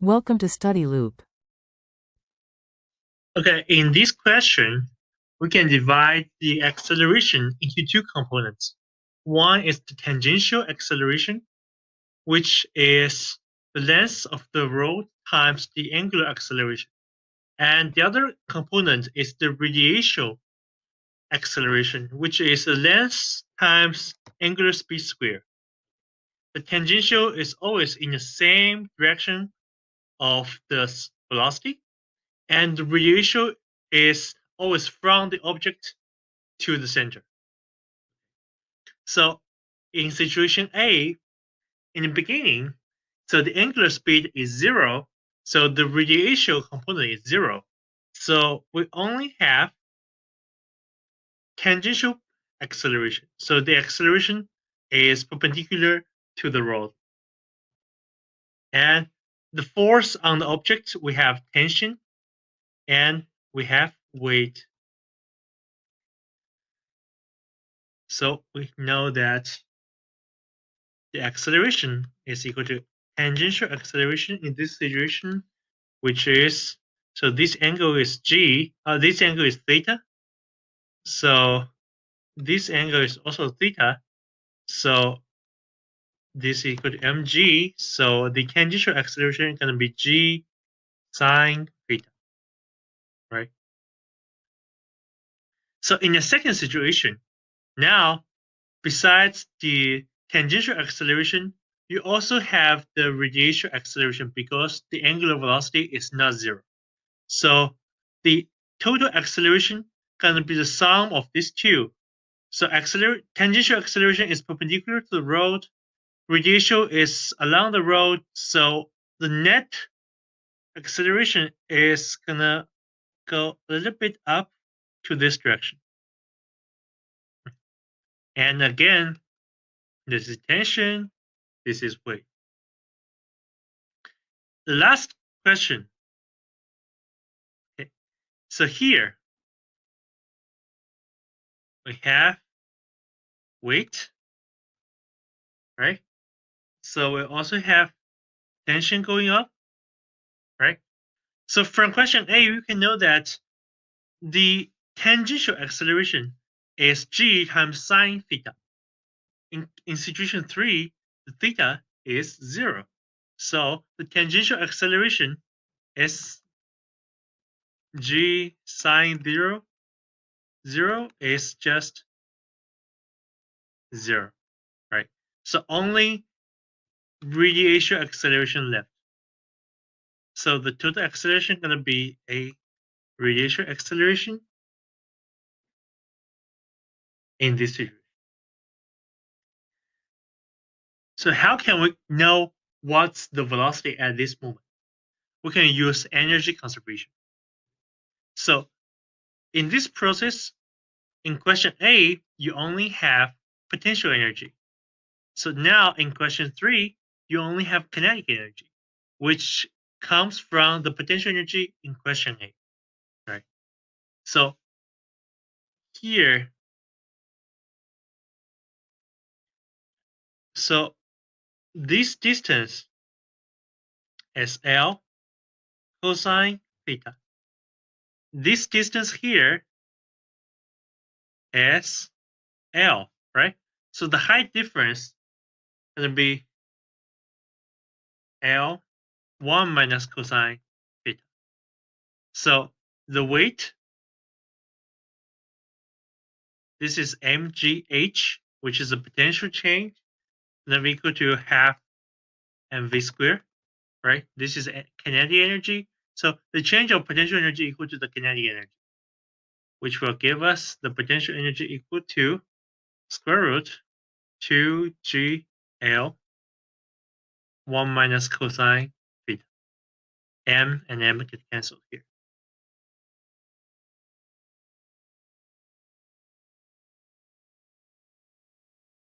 Welcome to Study Loop. Okay, in this question, we can divide the acceleration into two components. One is the tangential acceleration, which is the length of the road times the angular acceleration. And the other component is the radial acceleration, which is the length times angular speed squared. The tangential is always in the same direction of the velocity, and the radial is always from the object to the center. So in situation A, in the beginning, so the angular speed is 0, so the radial component is 0. So we only have tangential acceleration. So the acceleration is perpendicular to the road. And the force on the object, we have tension and we have weight. So we know that the acceleration is equal to tangential acceleration in this situation, which is, so this angle is g, this angle is theta. So this angle is also theta. So this is equal to mg. So the tangential acceleration is going to be g sine theta, right? So in the second situation, now besides the tangential acceleration, you also have the radial acceleration because the angular velocity is not 0. So the total acceleration can be the sum of these two. So tangential acceleration is perpendicular to the road. Radial is along the road. So the net acceleration is gonna go a little bit up to this direction. And again, this is tension, this is weight. The last question. Okay. So here we have weight, right? So we also have tension going up, right? So from question A, you can know that the tangential acceleration is g times sine theta. In situation 3, the theta is 0. So the tangential acceleration is g sine 0. 0 is just 0, right? So only radial acceleration left. So the total acceleration is going to be a radial acceleration in this situation. So how can we know what's the velocity at this moment? We can use energy conservation. So in this process, in question A, you only have potential energy. So now in question 3, you only have kinetic energy, which comes from the potential energy in question A, right? So here, so this distance is L cosine theta. This distance here is L, right? So the height difference is going to be L 1 minus cosine theta. So the weight, this is mgh, which is a potential change, then equal to half mv squared, right? This is kinetic energy. So the change of potential energy equal to the kinetic energy, which will give us the potential energy equal to square root 2gl 1 minus cosine theta. M and M get canceled here.